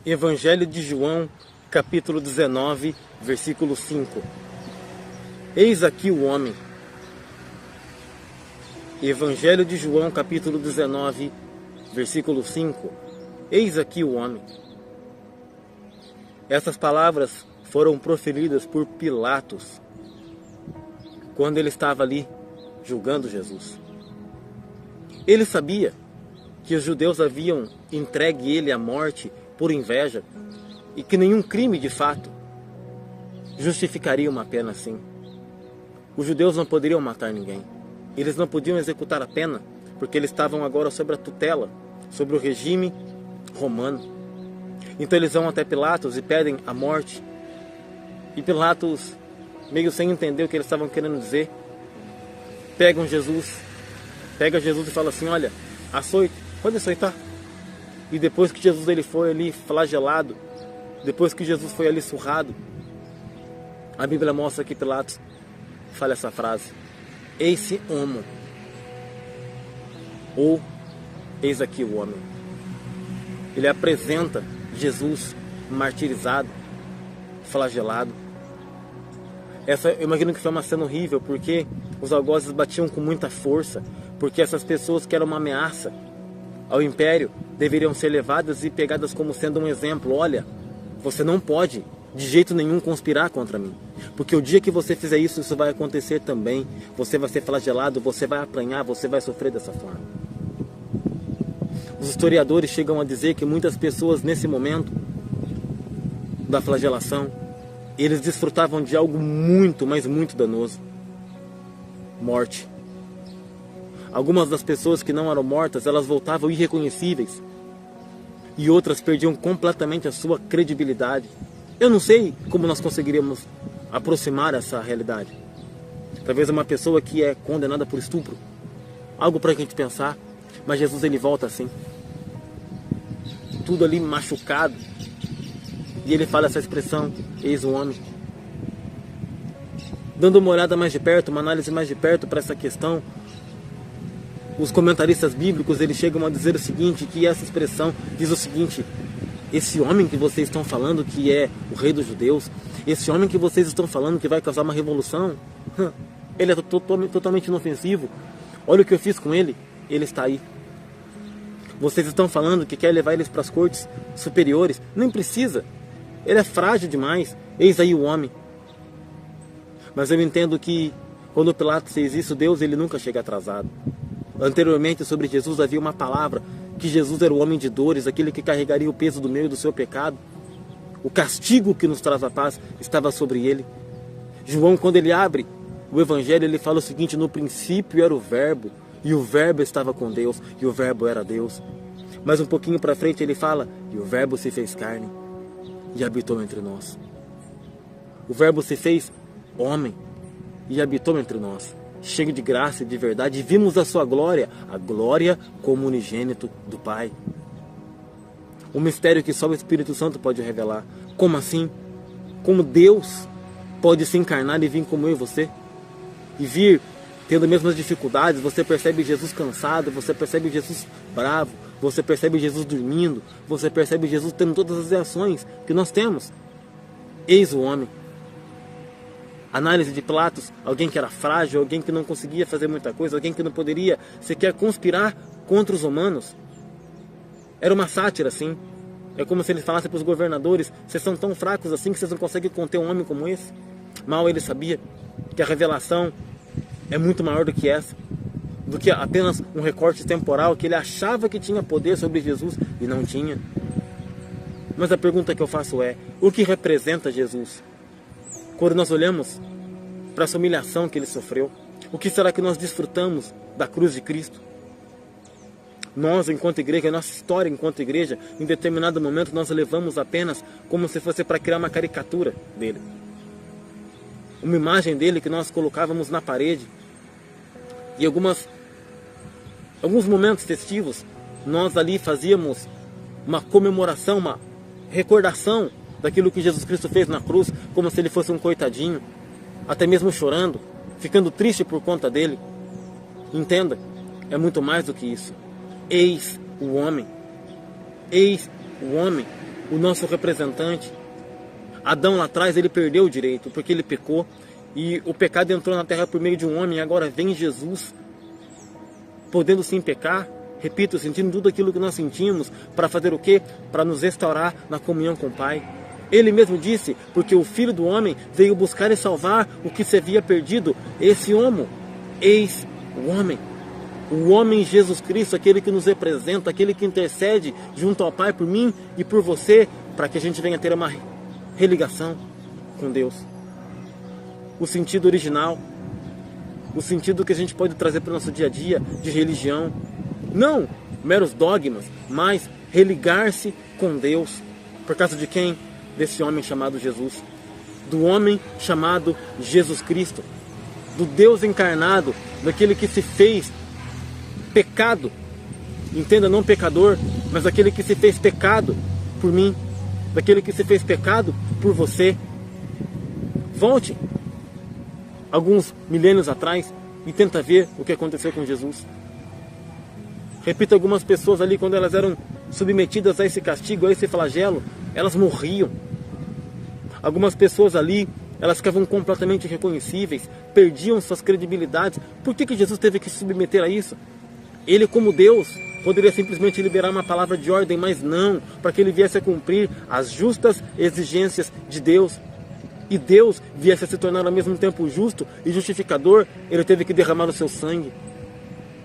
Evangelho de João, capítulo 19, versículo 5. Eis aqui o homem. Evangelho de João, capítulo 19, versículo 5. Eis aqui o homem. Essas palavras foram proferidas por Pilatos quando ele estava ali julgando Jesus. Ele sabia que os judeus haviam entregue ele à morte por inveja e que nenhum crime de fato justificaria uma pena assim. Os judeus não poderiam matar ninguém. Eles não podiam executar a pena porque eles estavam agora sob a tutela, sobre o regime romano. Então eles vão até Pilatos e pedem a morte. E Pilatos, meio sem entender o que eles estavam querendo dizer, pega Jesus e fala assim: olha, açoite, pode açoitar. E depois que Jesus ele foi ali flagelado, depois que Jesus foi ali surrado, a Bíblia mostra que Pilatos fala essa frase: eis-se homo, ou eis aqui o homem. Ele apresenta Jesus martirizado, flagelado. Eu imagino que foi uma cena horrível, porque os algozes batiam com muita força, porque essas pessoas que eram uma ameaça ao império deveriam ser levadas e pegadas como sendo um exemplo. Olha, você não pode de jeito nenhum conspirar contra mim, porque o dia que você fizer isso, isso vai acontecer também. Você vai ser flagelado, você vai apanhar, você vai sofrer dessa forma. Os historiadores chegam a dizer que muitas pessoas nesse momento da flagelação, eles desfrutavam de algo muito, mas muito danoso: morte. Algumas das pessoas que não eram mortas, elas voltavam irreconhecíveis, e outras perdiam completamente a sua credibilidade. Eu não sei como nós conseguiríamos aproximar essa realidade. Talvez uma pessoa que é condenada por estupro, algo para a gente pensar. Mas Jesus ele volta assim, tudo ali machucado, e ele fala essa expressão: eis o homem. Dando uma olhada mais de perto, uma análise mais de perto para essa questão, os comentaristas bíblicos eles chegam a dizer o seguinte, que essa expressão diz o seguinte: esse homem que vocês estão falando que é o rei dos judeus, esse homem que vocês estão falando que vai causar uma revolução, ele é totalmente inofensivo. Olha o que eu fiz com ele, ele está aí. Vocês estão falando que quer levar eles para as cortes superiores, nem precisa, ele é frágil demais, eis aí o homem. Mas eu entendo que quando Pilatos fez isso, Deus ele nunca chega atrasado. Anteriormente sobre Jesus havia uma palavra, que Jesus era o homem de dores, aquele que carregaria o peso do meu e do seu pecado. O castigo que nos traz a paz estava sobre ele. João, quando ele abre o Evangelho, ele fala o seguinte: no princípio era o Verbo, e o Verbo estava com Deus, e o Verbo era Deus. Mas um pouquinho para frente ele fala: e o Verbo se fez carne e habitou entre nós. O Verbo se fez homem e habitou entre nós, cheio de graça e de verdade, e vimos a sua glória, a glória como unigênito do Pai. Um mistério que só o Espírito Santo pode revelar. Como assim? Como Deus pode se encarnar e vir como eu e você? E vir tendo as mesmas dificuldades. Você percebe Jesus cansado, você percebe Jesus bravo, você percebe Jesus dormindo, você percebe Jesus tendo todas as reações que nós temos. Eis o homem. Análise de Pilatos: alguém que era frágil, alguém que não conseguia fazer muita coisa, alguém que não poderia sequer conspirar contra os romanos. Era uma sátira assim. É como se ele falasse para os governadores: vocês são tão fracos assim que vocês não conseguem conter um homem como esse. Mal ele sabia que a revelação é muito maior do que essa, do que apenas um recorte temporal, que ele achava que tinha poder sobre Jesus e não tinha. Mas a pergunta que eu faço é: o que representa Jesus? Quando nós olhamos para essa humilhação que ele sofreu, o que será que nós desfrutamos da cruz de Cristo? Nós, enquanto igreja, a nossa história enquanto igreja, em determinado momento nós levamos apenas como se fosse para criar uma caricatura dele. Uma imagem dele que nós colocávamos na parede. E alguns momentos festivos, nós ali fazíamos uma comemoração, uma recordação daquilo que Jesus Cristo fez na cruz, como se ele fosse um coitadinho, até mesmo chorando, ficando triste por conta dele. Entenda, é muito mais do que isso. Eis o homem. Eis o homem. o nosso representante. Adão lá atrás, ele perdeu o direito, porque ele pecou. E o pecado entrou na terra por meio de um homem. E agora vem Jesus, podendo sim pecar, repito, sentindo tudo aquilo que nós sentimos, para fazer o quê? Para nos restaurar na comunhão com o Pai. Ele mesmo disse, porque o Filho do Homem veio buscar e salvar o que se havia perdido. Esse homo, eis o homem Jesus Cristo, aquele que nos representa, aquele que intercede junto ao Pai por mim e por você, para que a gente venha ter uma religação com Deus. O sentido original, o sentido que a gente pode trazer para o nosso dia a dia de religião, não meros dogmas, mas religar-se com Deus. Por causa de quem? Desse homem chamado Jesus, do homem chamado Jesus Cristo, do Deus encarnado, daquele que se fez pecado, entenda, não pecador, mas aquele que se fez pecado por mim, daquele que se fez pecado por você. Volte alguns milênios atrás e tenta ver o que aconteceu com Jesus. Repito, algumas pessoas ali, quando elas eram submetidas a esse castigo, a esse flagelo, elas morriam. Algumas pessoas ali, elas ficavam completamente irreconhecíveis, perdiam suas credibilidades. Por que Jesus teve que se submeter a isso? Ele, como Deus, poderia simplesmente liberar uma palavra de ordem, mas não, para que ele viesse a cumprir as justas exigências de Deus. E Deus viesse a se tornar ao mesmo tempo justo e justificador, ele teve que derramar o seu sangue.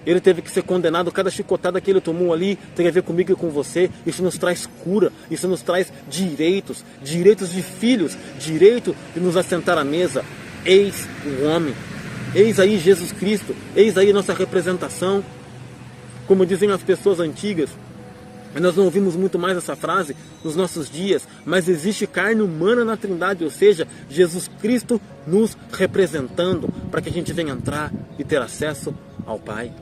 Ele teve que ser condenado. Cada chicotada que ele tomou ali tem a ver comigo e com você. Isso nos traz cura, isso nos traz direitos, direitos de filhos, direito de nos assentar à mesa. Eis o homem, eis aí Jesus Cristo, eis aí nossa representação. Como dizem as pessoas antigas, nós não ouvimos muito mais essa frase nos nossos dias, mas existe carne humana na Trindade, ou seja, Jesus Cristo nos representando, para que a gente venha entrar e ter acesso ao Pai.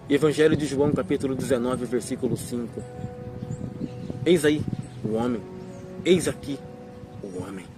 Evangelho de João, capítulo 19, versículo 5. Eis aí o homem, eis aqui o homem.